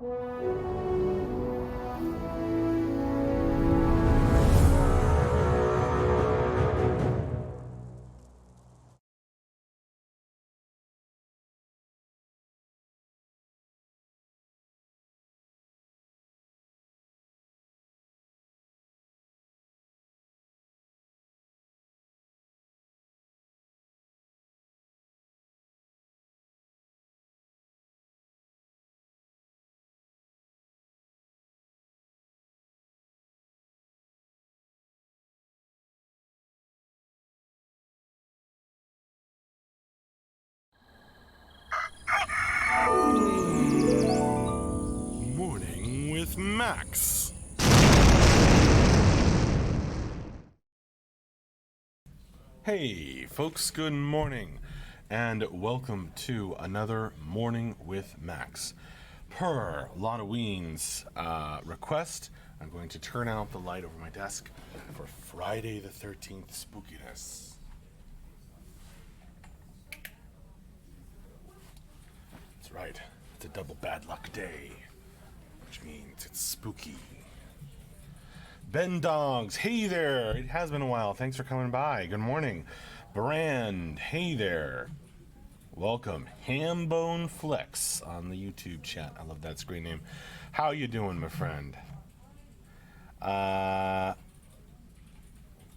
Morning with Max. Hey, folks, good morning, and welcome to another Morning with Max. Per Lana-Ween's request, I'm going to turn out the light over my desk for Friday the 13th spookiness. That's right, it's a double bad luck day, which means it's spooky. Ben Dogs, hey there. It has been a while. Thanks for coming by. Good morning. Brand, hey there. Welcome. Hambone Flex on the YouTube chat. I love that screen name. How you doing, my friend?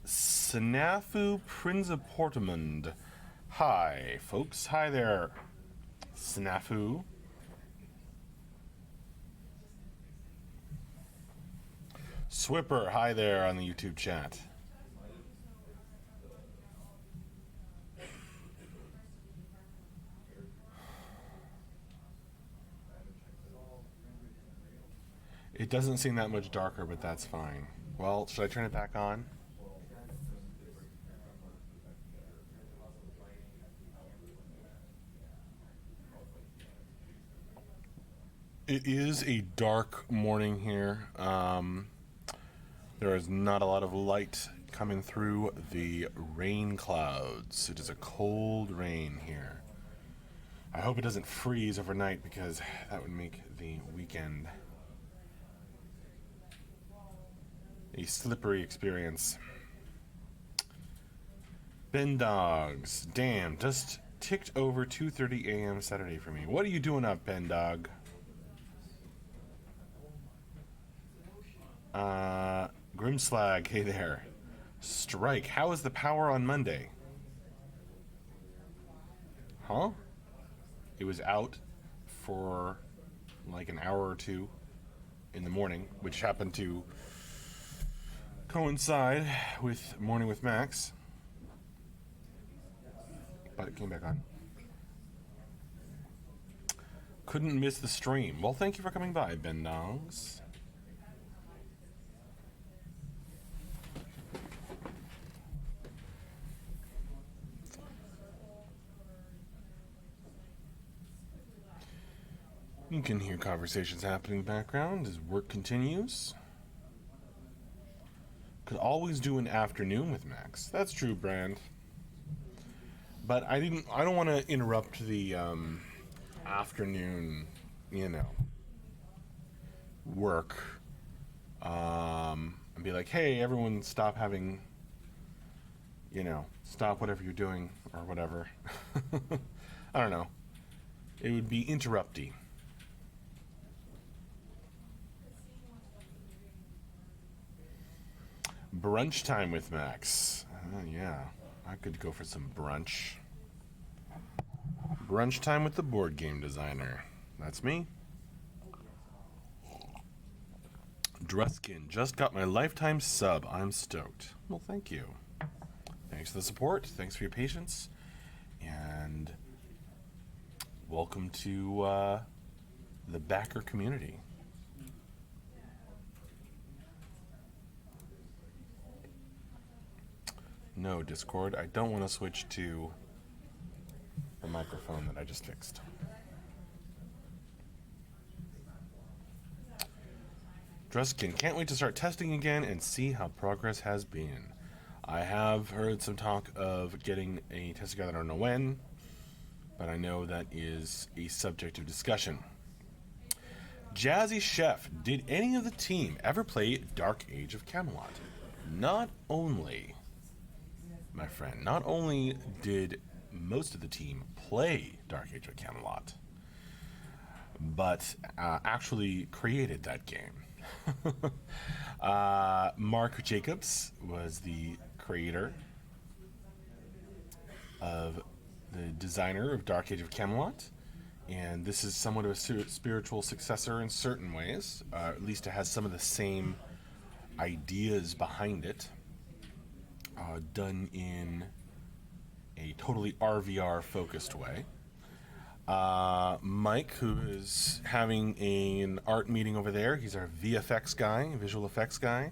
Snafu Prince of Portamund. Hi, folks. Hi there. Snafu. Swipper, hi there on the YouTube chat. It doesn't seem that much darker, but that's fine. Well, should I turn it back on? It is a dark morning here. There is not a lot of light coming through the rain clouds. It is a cold rain here. I hope it doesn't freeze overnight because that would make the weekend a slippery experience. Ben Dogs, damn, just ticked over 2:30 a.m. Saturday for me. What are you doing up, Ben Dog? Grimslag, hey there. Strike, how is the power on Monday? Huh? It was out for like an hour or two in the morning, which happened to coincide with Morning with Max. But it came back on. Couldn't miss the stream. Well, thank you for coming by, Ben Dongs. You can hear conversations happening in the background as work continues. Could always do an afternoon with Max. That's true, Brand. But I don't want to interrupt the afternoon, work. And be like, hey, everyone, stop having, stop whatever you're doing or whatever. I don't know. It would be interrupty. Brunch time with Max. Yeah, I could go for some brunch. Brunch time with the board game designer. That's me. Druskin just got my lifetime sub. I'm stoked. Well, thank you. Thanks for the support. Thanks for your patience. And welcome to the backer community. No, Discord. I don't want to switch to the microphone that I just fixed. Druskin, can't wait to start testing again and see how progress has been. I have heard some talk of getting a test together. I don't know when, but I know that is a subject of discussion. Jazzy Chef, did any of the team ever play Dark Age of Camelot? Not only, my friend, not only did most of the team play Dark Age of Camelot, but actually created that game. Mark Jacobs was the creator of the designer of Dark Age of Camelot, and this is somewhat of a spiritual successor in certain ways. At least it has some of the same ideas behind it, done in a totally RVR focused way. Mike, who is having an art meeting over there, he's our VFX guy, visual effects guy.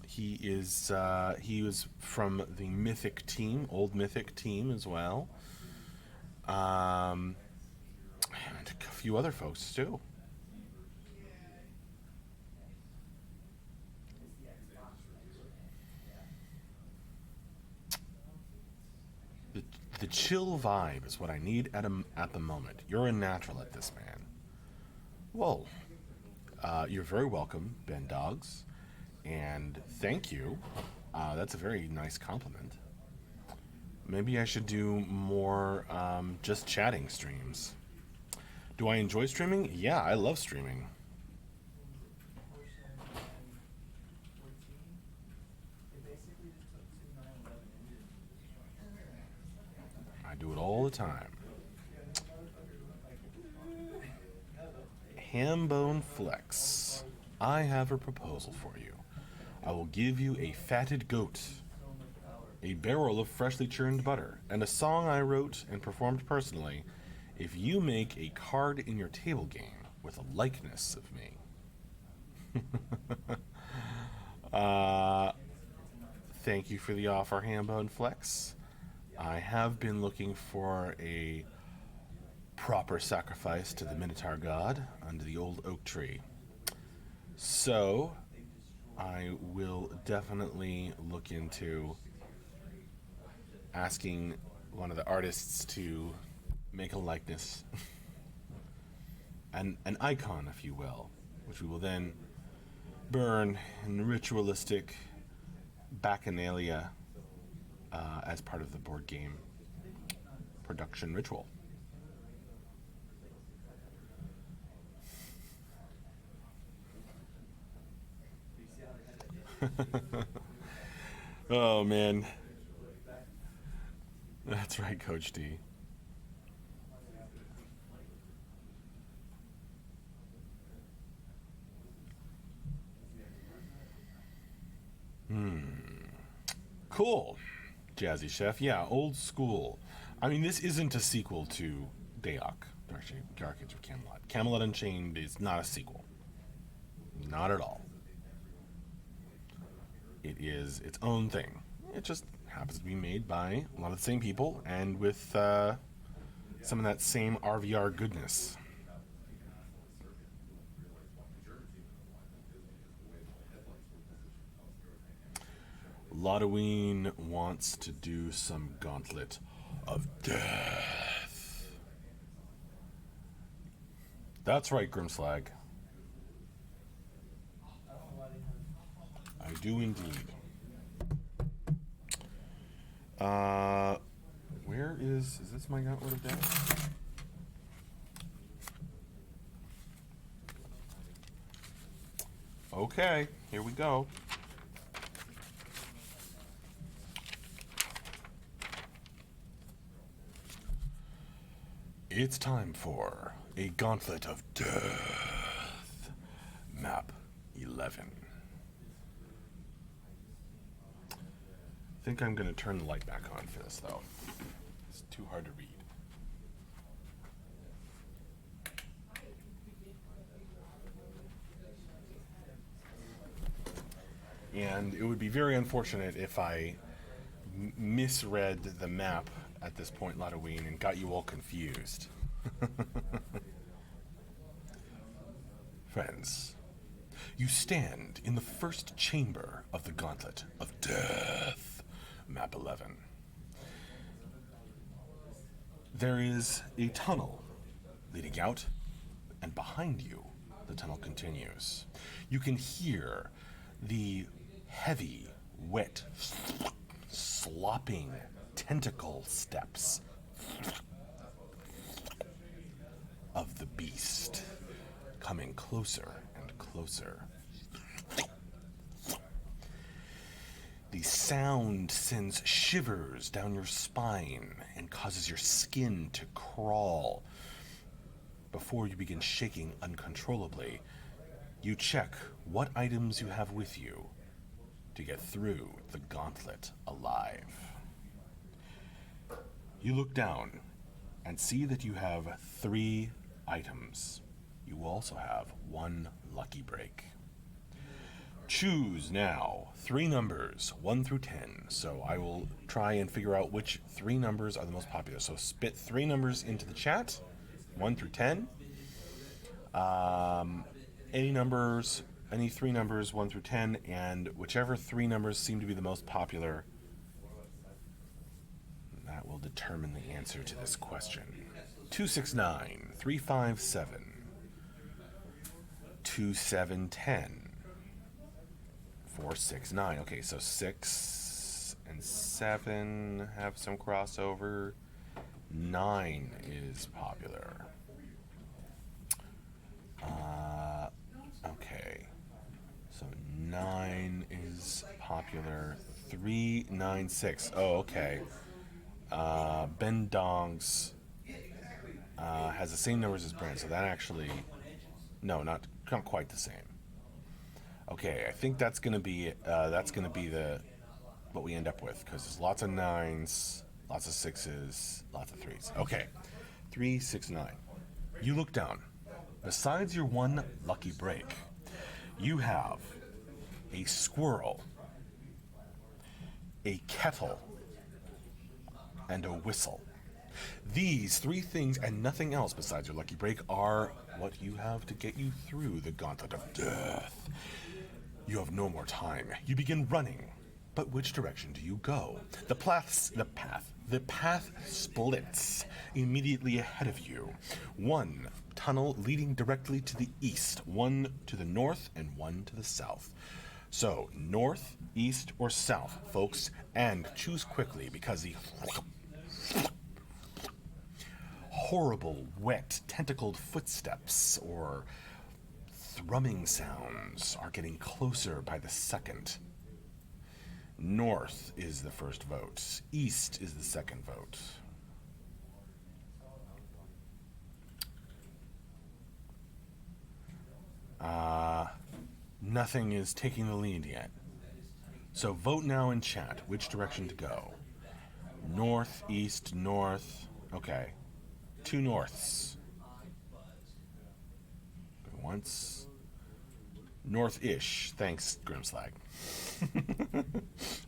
He was from the Mythic team, old Mythic team as well. And a few other folks too. The chill vibe is what I need at the moment. You're a natural at this, man. Whoa. You're very welcome, Ben Dogs. And thank you. That's a very nice compliment. Maybe I should do more just chatting streams. Do I enjoy streaming? Yeah, I love streaming. I do it all the time. Hambone Flex. I have a proposal for you. I will give you a fatted goat, a barrel of freshly churned butter, and a song I wrote and performed personally if you make a card in your table game with a likeness of me. Thank you for the offer, Hambone Flex. I have been looking for a proper sacrifice to the Minotaur god under the old oak tree. So, I will definitely look into asking one of the artists to make a likeness, an icon, if you will, which we will then burn in ritualistic bacchanalia as part of the board game production ritual. Oh man, that's right, Coach D. Cool, Jazzy Chef. Yeah, old school. I mean, this isn't a sequel to Daok, Dark Age of Camelot. Camelot Unchained is not a sequel. Not at all. It is its own thing. It just happens to be made by a lot of the same people and with some of that same RVR goodness. Lodoween wants to do some Gauntlet of Death. That's right, Grimslag. I do indeed. Where is this my Gauntlet of Death? Okay, here we go. It's time for a Gauntlet of Death. Map 11. I think I'm going to turn the light back on for this, though. It's too hard to read. And it would be very unfortunate if I misread the map at this point, Lodoween, and got you all confused. Friends, you stand in the first chamber of the Gauntlet of Death, Map 11. There is a tunnel leading out And behind you, the tunnel continues. You can hear the heavy, wet, slopping tentacle steps of the beast coming closer and closer. The sound sends shivers down your spine and causes your skin to crawl. Before you begin shaking uncontrollably, you check what items you have with you to get through the gauntlet alive. You look down and see that you have 3 items. You also have 1 lucky break. Choose now 3 numbers, 1 through 10. So I will try and figure out which 3 numbers are the most popular. So spit 3 numbers into the chat, 1 through 10. Any 3 numbers, 1 through 10, and whichever 3 numbers seem to be the most popular, that will determine the answer to this question. 269, 357, 2710. 469. Okay, so 6 and 7 have some crossover. 9 is popular. Okay, so 9 is popular. 396. Oh, okay. Ben Dongs has the same numbers as Brent, so that actually, no, not quite the same. Okay, I think that's gonna be the what we end up with, because there's lots of 9s, lots of 6s, lots of 3s. Okay, 369. You look down. Besides your 1 lucky break, you have a squirrel, a kettle, and a whistle. These 3 things and nothing else besides your lucky break are what you have to get you through the gauntlet of death. You have no more time. You begin running. But which direction do you go? The path splits immediately ahead of you. 1 tunnel leading directly to the east, 1 to the north, and 1 to the south. So, north, east, or south, folks, and choose quickly, because the horrible, wet, tentacled footsteps or thrumming sounds are getting closer by the second. North is the first vote. East is the second vote. Nothing is taking the lead yet. So vote now in chat which direction to go. North, east, north. Okay. 2 norths. Once. North-ish. Thanks, Grimslag.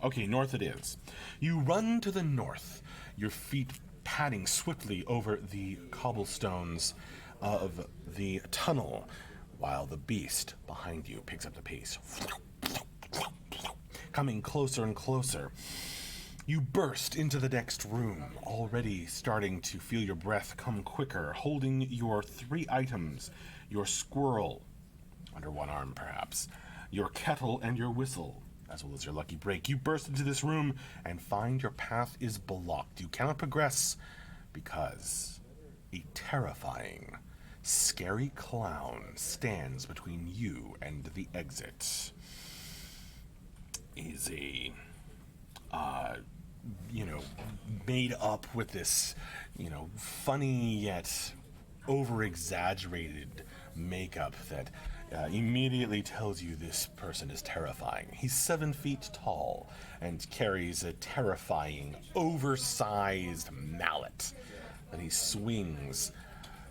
Okay, north it is. You run to the north, your feet padding swiftly over the cobblestones of the tunnel, while the beast behind you picks up the pace. Coming closer and closer. You burst into the next room, already starting to feel your breath come quicker, holding your 3 items, your squirrel, under 1 arm perhaps, your kettle and your whistle, as well as your lucky break. You burst into this room and find your path is blocked. You cannot progress because a terrifying, scary clown stands between you and the exit. Is a made up with this, funny yet over-exaggerated makeup that immediately tells you this person is terrifying. He's 7 feet tall and carries a terrifying, oversized mallet that he swings.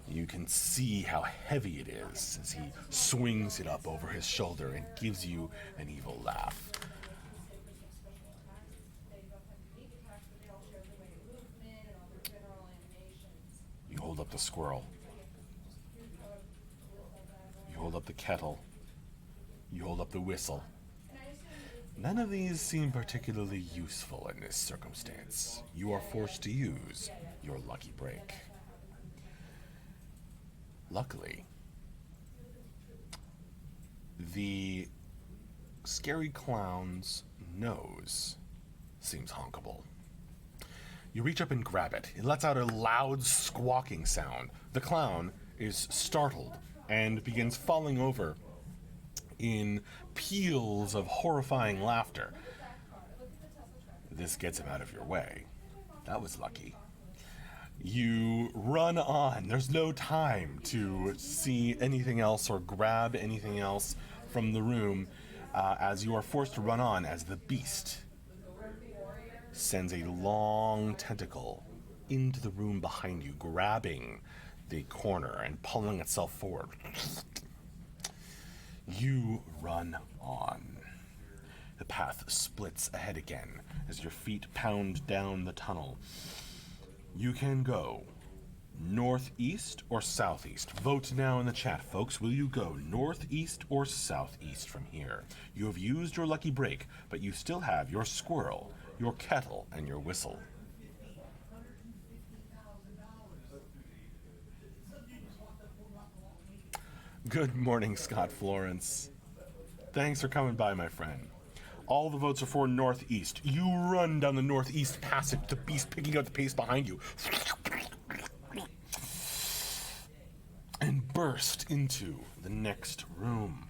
You can see how heavy it is as he swings it up over his shoulder and gives you an evil laugh. You hold up the squirrel. You hold up the kettle. You hold up the whistle. None of these seem particularly useful in this circumstance. You are forced to use your lucky break. Luckily, The scary clown's nose seems honkable. You reach up and grab it. It lets out a loud squawking sound. The clown is startled and begins falling over in peals of horrifying laughter. This gets him out of your way. That was lucky. You run on. There's no time to see anything else or grab anything else from the room as you are forced to run on as the beast sends a long tentacle into the room behind you, grabbing the corner and pulling itself forward. You run on. The path splits ahead again as your feet pound down the tunnel. You can go northeast or southeast. Vote now in the chat, folks. Will you go northeast or southeast from here? You have used your lucky break, but you still have your squirrel, your kettle, and your whistle. Good morning, Scott Florence. Thanks for coming by, my friend. All the votes are for northeast. You run down the northeast passage, the beast picking up the pace behind you, and burst into the next room.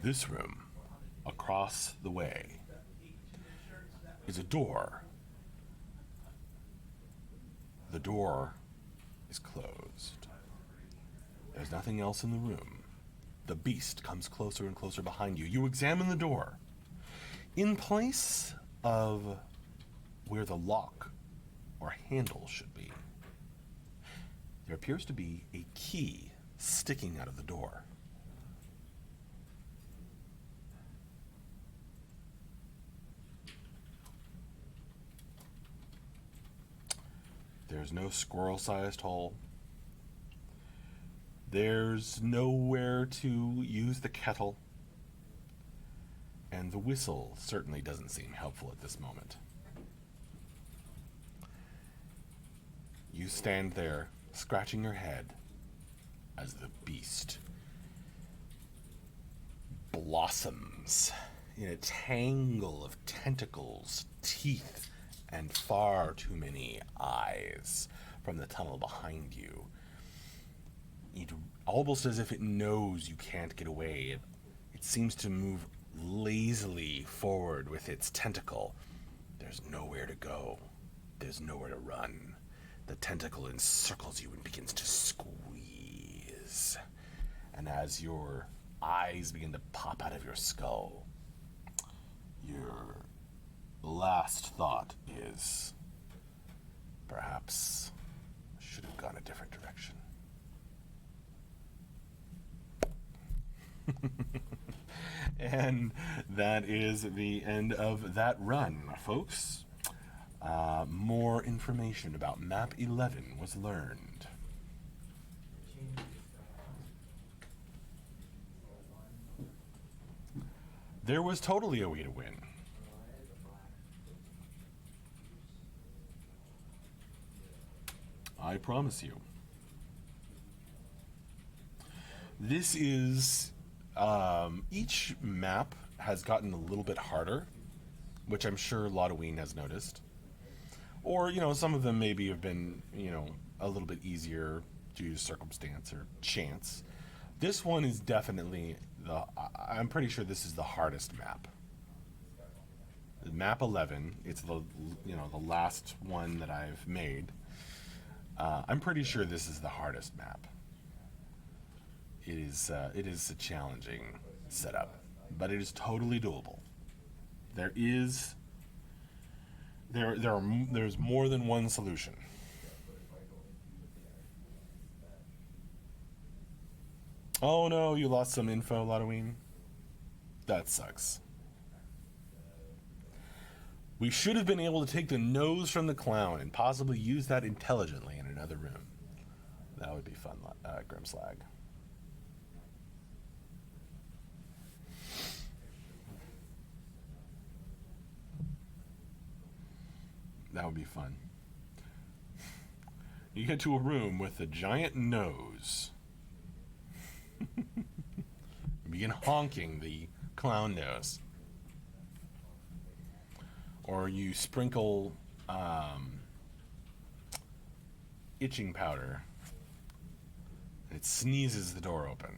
This room, across the way, is a door. The door is closed. There's nothing else in the room. The beast comes closer and closer behind you. You examine the door. In place of where the lock or handle should be, there appears to be a key sticking out of the door. There's no squirrel-sized hole. There's nowhere to use the kettle. And the whistle certainly doesn't seem helpful at this moment. You stand there, scratching your head, as the beast blossoms in a tangle of tentacles, teeth, and far too many eyes from the tunnel behind you. It almost as if it knows you can't get away. It seems to move lazily forward with its tentacle. There's nowhere to go. There's nowhere to run. The tentacle encircles you and begins to squeeze. And as your eyes begin to pop out of your skull, your last thought is, perhaps I should have gone a different direction. And that is the end of that run, folks. More information about map 11 was learned. There was totally a way to win. I promise you. This is, each map has gotten a little bit harder, which I'm sure Lotoween has noticed. Or, some of them maybe have been, a little bit easier due to circumstance or chance. This one is definitely I'm pretty sure this is the hardest map. Map 11, it's the last one that I've made. I'm pretty sure this is the hardest map. It is a challenging setup, but it is totally doable. There's more than one solution. Oh no, you lost some info, Lotoween. That sucks. We should have been able to take the nose from the clown and possibly use that intelligently in another room. That would be fun, Grimslag. That would be fun. You get to a room with a giant nose Begin honking the clown nose. Or you sprinkle itching powder. It sneezes the door open.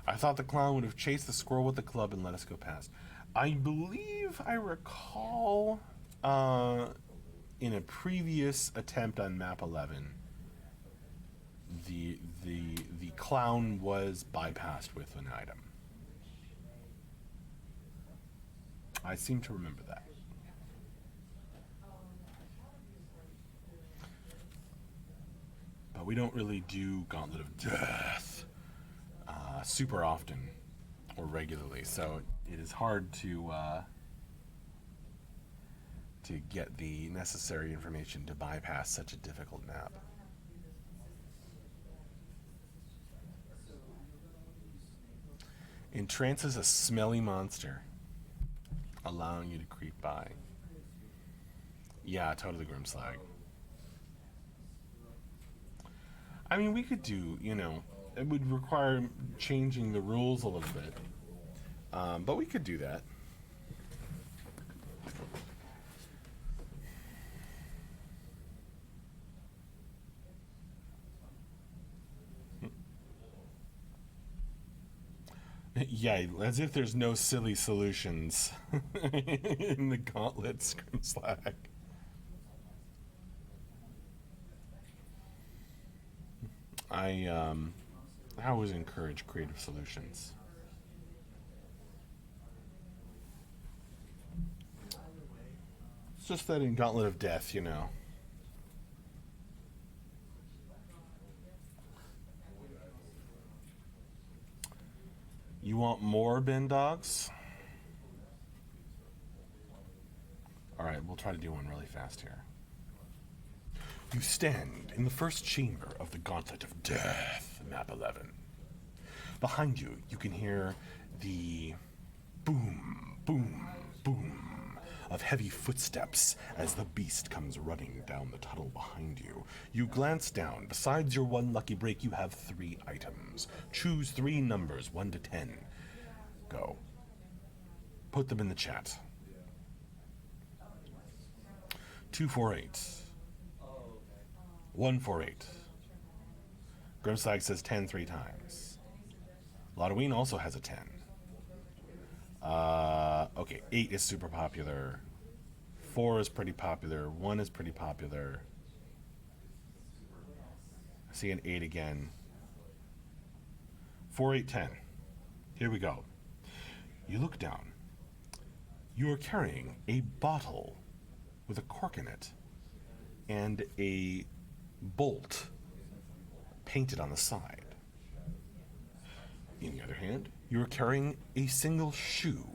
I thought the clown would have chased the squirrel with the club and let us go past. I believe I recall in a previous attempt on map 11, the clown was bypassed with an item. I seem to remember that. But we don't really do Gauntlet of Death super often or regularly, so it is hard to get the necessary information to bypass such a difficult map. Entrances a smelly monster, allowing you to creep by. Yeah, totally Grimslag. I mean, we could do, it would require changing the rules a little bit. But we could do that. Yeah, as if there's no silly solutions in the Gauntlet Scrimslag. I always encourage creative solutions. It's just that in Gauntlet of Death, You want more bin dogs? Alright, we'll try to do one really fast here. You stand in the first chamber of the Gauntlet of Death, map 11. Behind you, you can hear the boom, boom, boom of heavy footsteps as the beast comes running down the tunnel behind you. You glance down. Besides your one lucky break, you have 3 items. Choose 3 numbers, 1 to 10. Go. Put them in the chat. 248. 148. Grimslag says 10 3 times. Lodoween also has a 10. Okay, 8 is super popular. 4 is pretty popular. 1 is pretty popular. I see an 8 again. 4, 8, 10. Here we go. You look down. You are carrying a bottle with a cork in it and a bolt painted on the side. In the other hand, you are carrying a single shoe,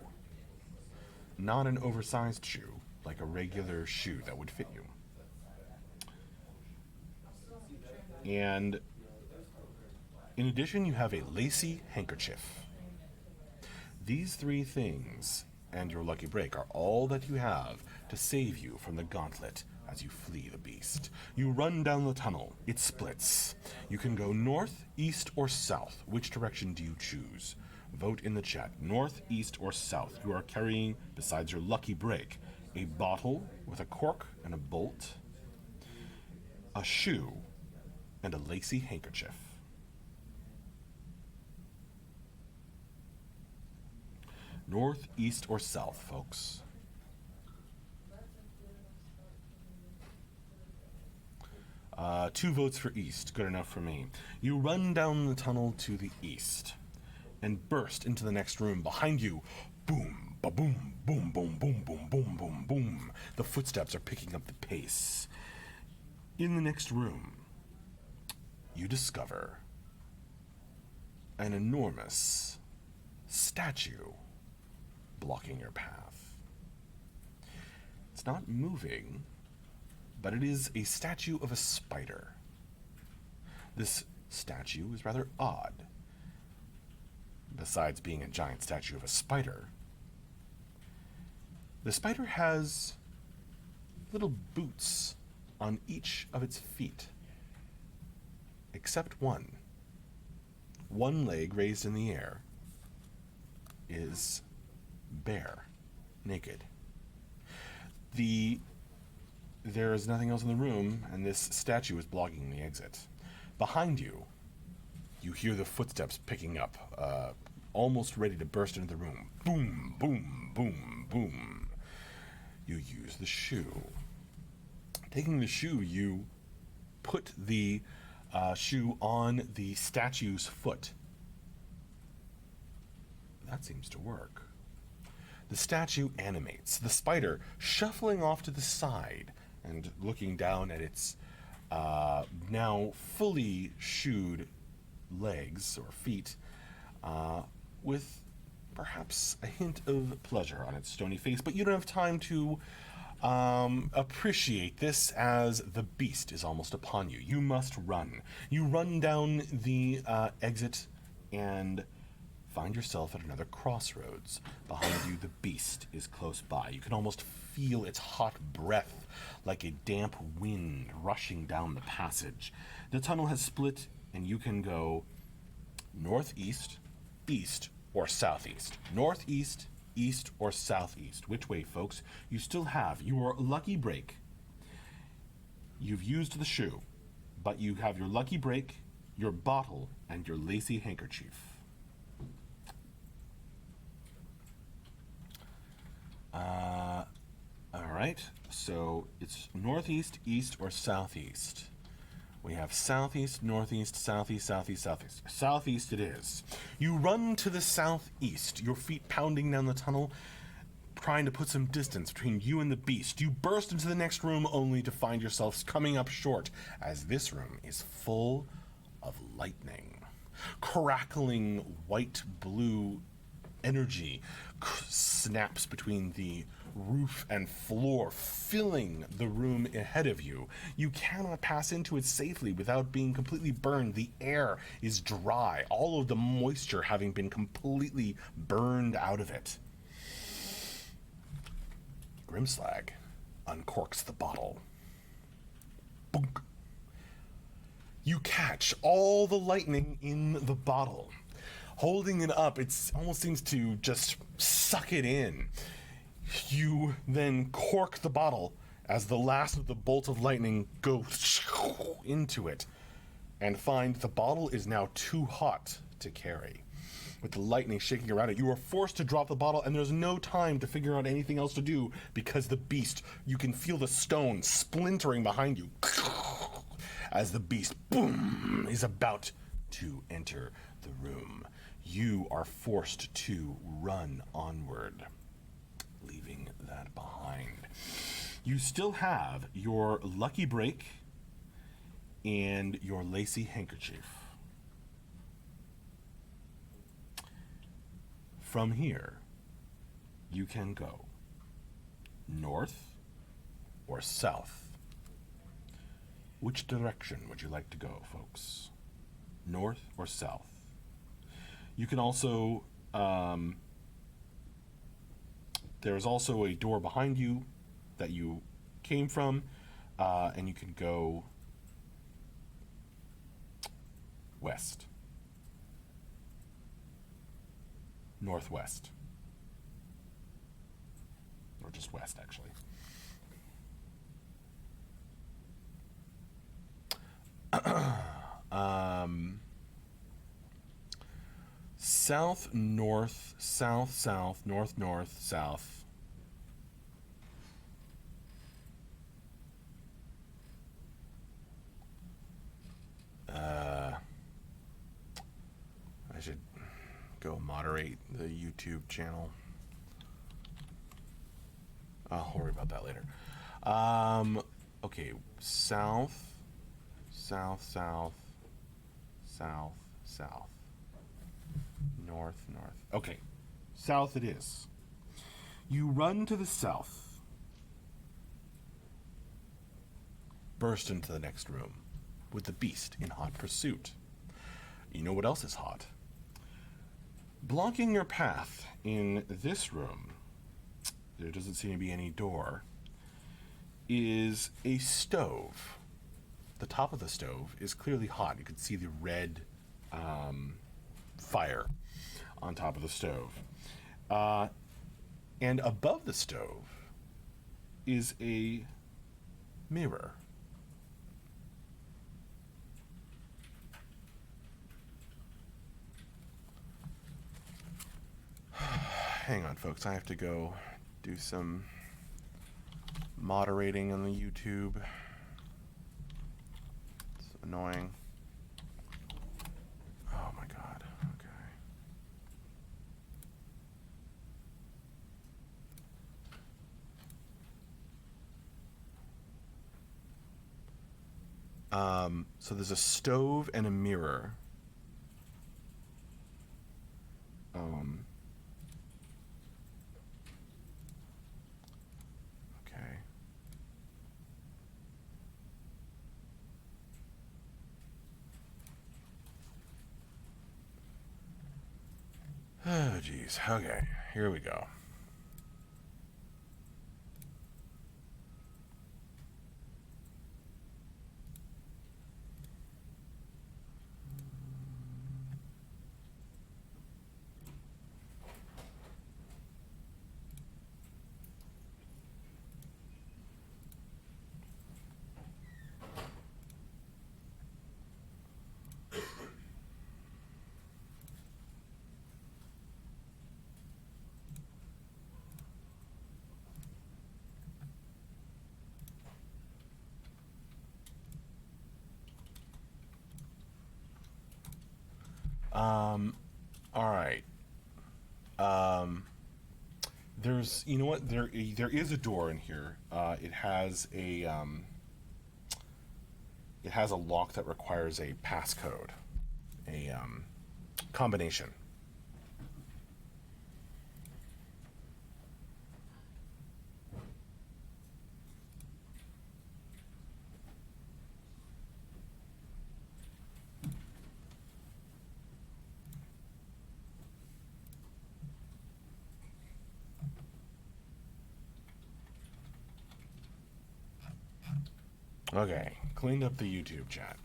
not an oversized shoe, like a regular shoe that would fit you. And in addition, you have a lacy handkerchief. These 3 things and your lucky break are all that you have to save you from the gauntlet as you flee the beast. You run down the tunnel. It splits. You can go north, east, or south. Which direction do you choose? Vote in the chat. North, east, or south. You are carrying, besides your lucky break, a bottle with a cork and a bolt, a shoe, and a lacy handkerchief. North, east, or south, folks. Two votes for east. Good enough for me. You run down the tunnel to the east and burst into the next room. Behind you, boom, ba-boom, boom, boom, boom, boom, boom, boom, boom. The footsteps are picking up the pace. In the next room, you discover an enormous statue blocking your path. It's not moving, but it is a statue of a spider. This statue is rather odd. Besides being a giant statue of a spider, The spider has little boots on each of its feet, except one. One leg raised in the air is bare, naked. There is nothing else in the room, and this statue is blocking the exit. Behind you, you hear the footsteps picking up, almost ready to burst into the room. Boom, boom, boom, boom. You use the shoe. Taking the shoe, you put the shoe on the statue's foot. That seems to work. The statue animates, the spider shuffling off to the side and looking down at its now fully shoed legs or feet, with perhaps a hint of pleasure on its stony face, but you don't have time to appreciate this as the beast is almost upon you. You must run. You run down the exit and find yourself at another crossroads. Behind you, the beast is close by. You can almost feel its hot breath like a damp wind rushing down the passage. The tunnel has split, and you can go northeast, east, or southeast. Northeast, east, or southeast. Which way, folks? You still have your lucky break. You've used the shoe, but you have your lucky break, your bottle, and your lacy handkerchief. All right, so it's northeast, east, or southeast. We have southeast, northeast, southeast, southeast, southeast. Southeast it is. You run to the southeast, your feet pounding down the tunnel, trying to put some distance between you and the beast. You burst into the next room only to find yourselves coming up short, as this room is full of lightning. Crackling white-blue energy snaps between the roof and floor, filling the room ahead of you. You cannot pass into it safely without being completely burned. The air is dry, all of the moisture having been completely burned out of it. Grimslag uncorks the bottle. Boonk. You catch all the lightning in the bottle. Holding it up, it almost seems to just suck it in. You then cork the bottle as the last of the bolts of lightning go into it, and find the bottle is now too hot to carry. With the lightning shaking around it, you are forced to drop the bottle, and there's no time to figure out anything else to do because the beast, you can feel the stone splintering behind you as the beast, boom, is about to enter the room. You are forced to run onward, leaving that behind. You still have your lucky break and your lacy handkerchief. From here, you can go north or south. Which direction would you like to go, folks? North or south? You can also, there's also a door behind you that you came from, and you can go west. Northwest. Or just west, actually. South, north, south, south, north, north, south. I should go moderate the YouTube channel. I'll worry about that later. Okay, south, south, south, south, south. North, north. Okay, south it is. You run to the south. Burst into the next room with the beast in hot pursuit. You know what else is hot? Blocking your path in this room there doesn't seem to be any door, is a stove. The top of the stove is clearly hot. You can see the red fire on top of the stove. And above the stove is a mirror. Hang on, folks. I have to go do some moderating on the YouTube. It's annoying. Oh my god. Okay. So there's a stove and a mirror. Okay. Oh, geez. Okay, here we go. All right. There's, you know what? There is a door in here. It has a lock that requires a passcode, a combination. Okay, cleaned up the YouTube chat.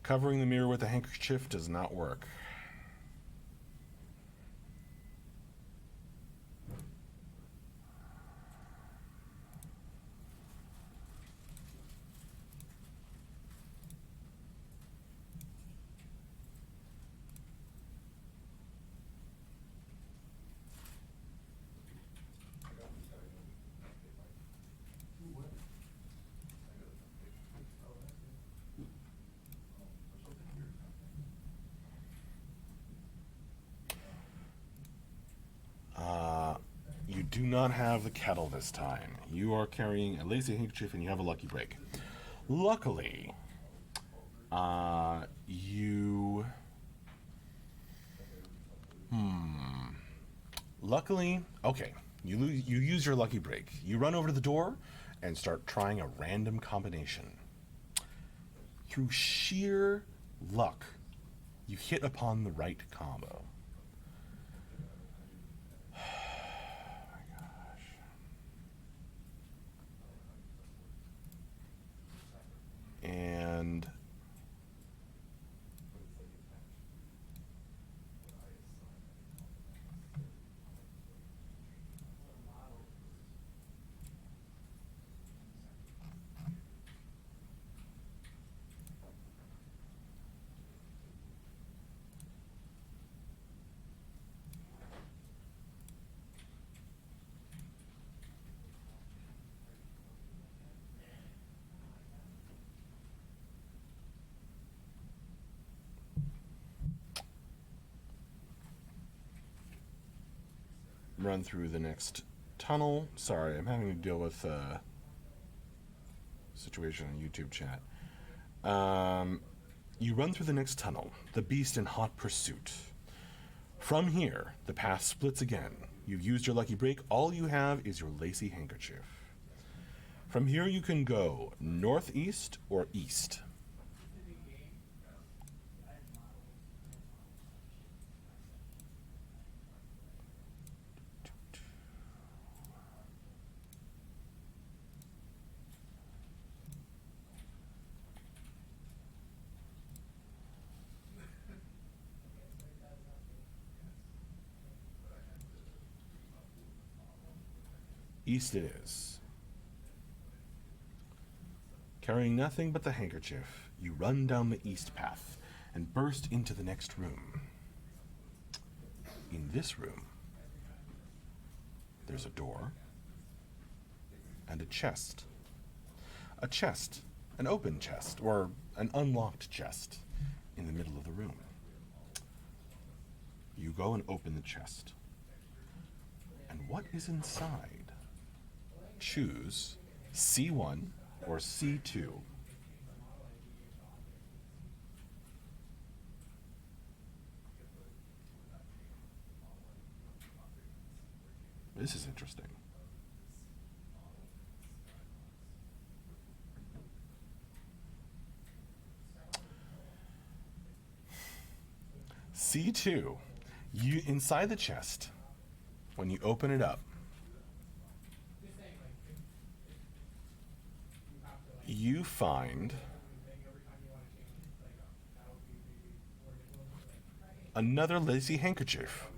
Covering the mirror with a handkerchief does not work. You do not have the kettle this time. You are carrying a lacy handkerchief and you have a lucky break. Luckily, you... Luckily, okay, you use your lucky break. You run over to the door and start trying a random combination. Through sheer luck, you hit upon the right combo. And run through the next tunnel. Sorry, I'm having to deal with a situation on YouTube chat. You run through the next tunnel, the beast in hot pursuit. From here, the path splits again. You've used your lucky break. All you have is your lacy handkerchief. From here you can go northeast or east. East it is. Carrying nothing but the handkerchief, you run down the east path and burst into the next room. In this room, there's a door and a chest. A chest, an open chest, or an unlocked chest in the middle of the room. You go and open the chest. And what is inside? Choose C1 or C2. This is interesting. C2, you inside the chest, when you open it up, you find another lacy handkerchief.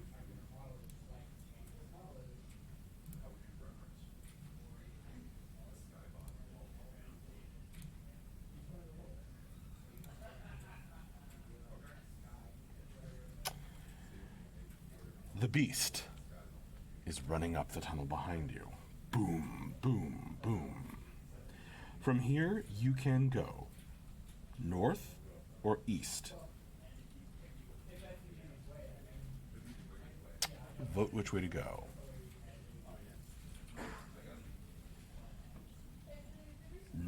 The beast is running up the tunnel behind you. Boom, boom, boom. From here, you can go north or east. Vote which way to go.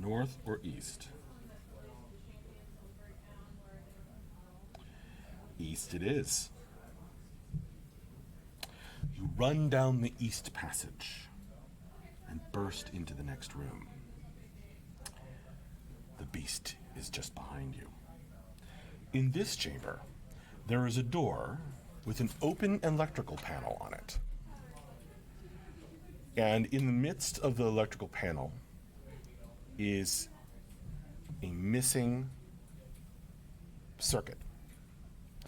North or east? East it is. You run down the east passage and burst into the next room. The beast is just behind you. In this chamber, there is a door with an open electrical panel on it. And in the midst of the electrical panel is a missing circuit.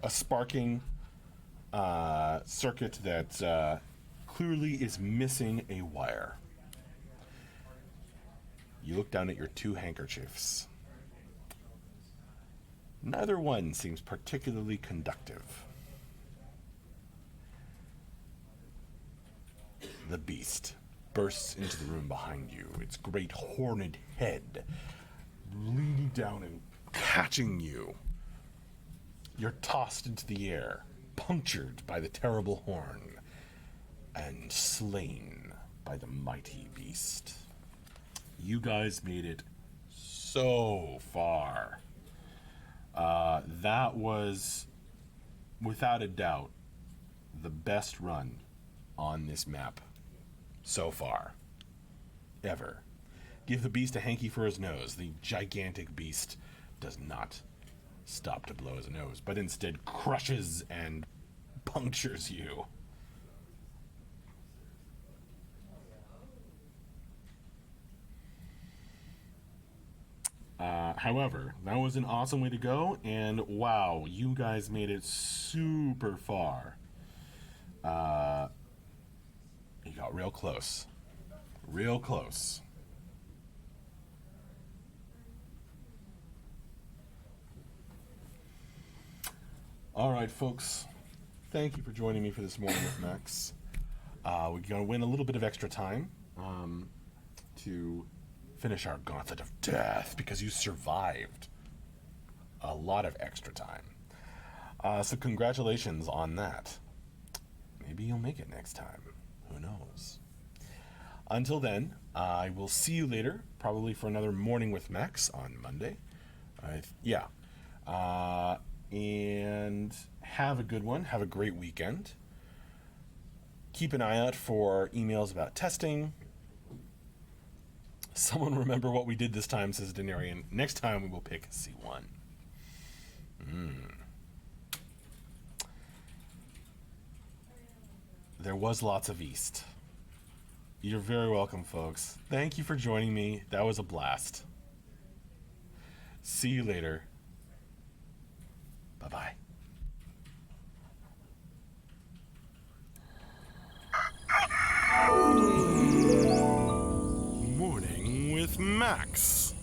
A sparking circuit that clearly is missing a wire. You look down at your two handkerchiefs. Neither one seems particularly conductive. The beast bursts into the room behind you, its great horned head leaning down and catching you. You're tossed into the air, punctured by the terrible horn, and slain by the mighty beast. You guys made it so far. That was, without a doubt, the best run on this map so far. Ever. Give the beast a hanky for his nose. The gigantic beast does not stop to blow his nose, but instead crushes and punctures you. However, that was an awesome way to go, and wow, you guys made it super far. You got real close. Real close. All right, folks. Thank you for joining me for this morning with Max. We're going to win a little bit of extra time to finish our gauntlet of death because you survived a lot of extra time. So congratulations on that. Maybe you'll make it next time. Who knows? Until then, I will see you later, probably for another Morning with Max on Monday. And have a good one. Have a great weekend. Keep an eye out for emails about testing. Someone remember what we did this time, says Denarian. Next time we will pick C1. There was lots of East. You're very welcome, folks. Thank you for joining me. That was a blast. See you later. Bye-bye. Morning with Max.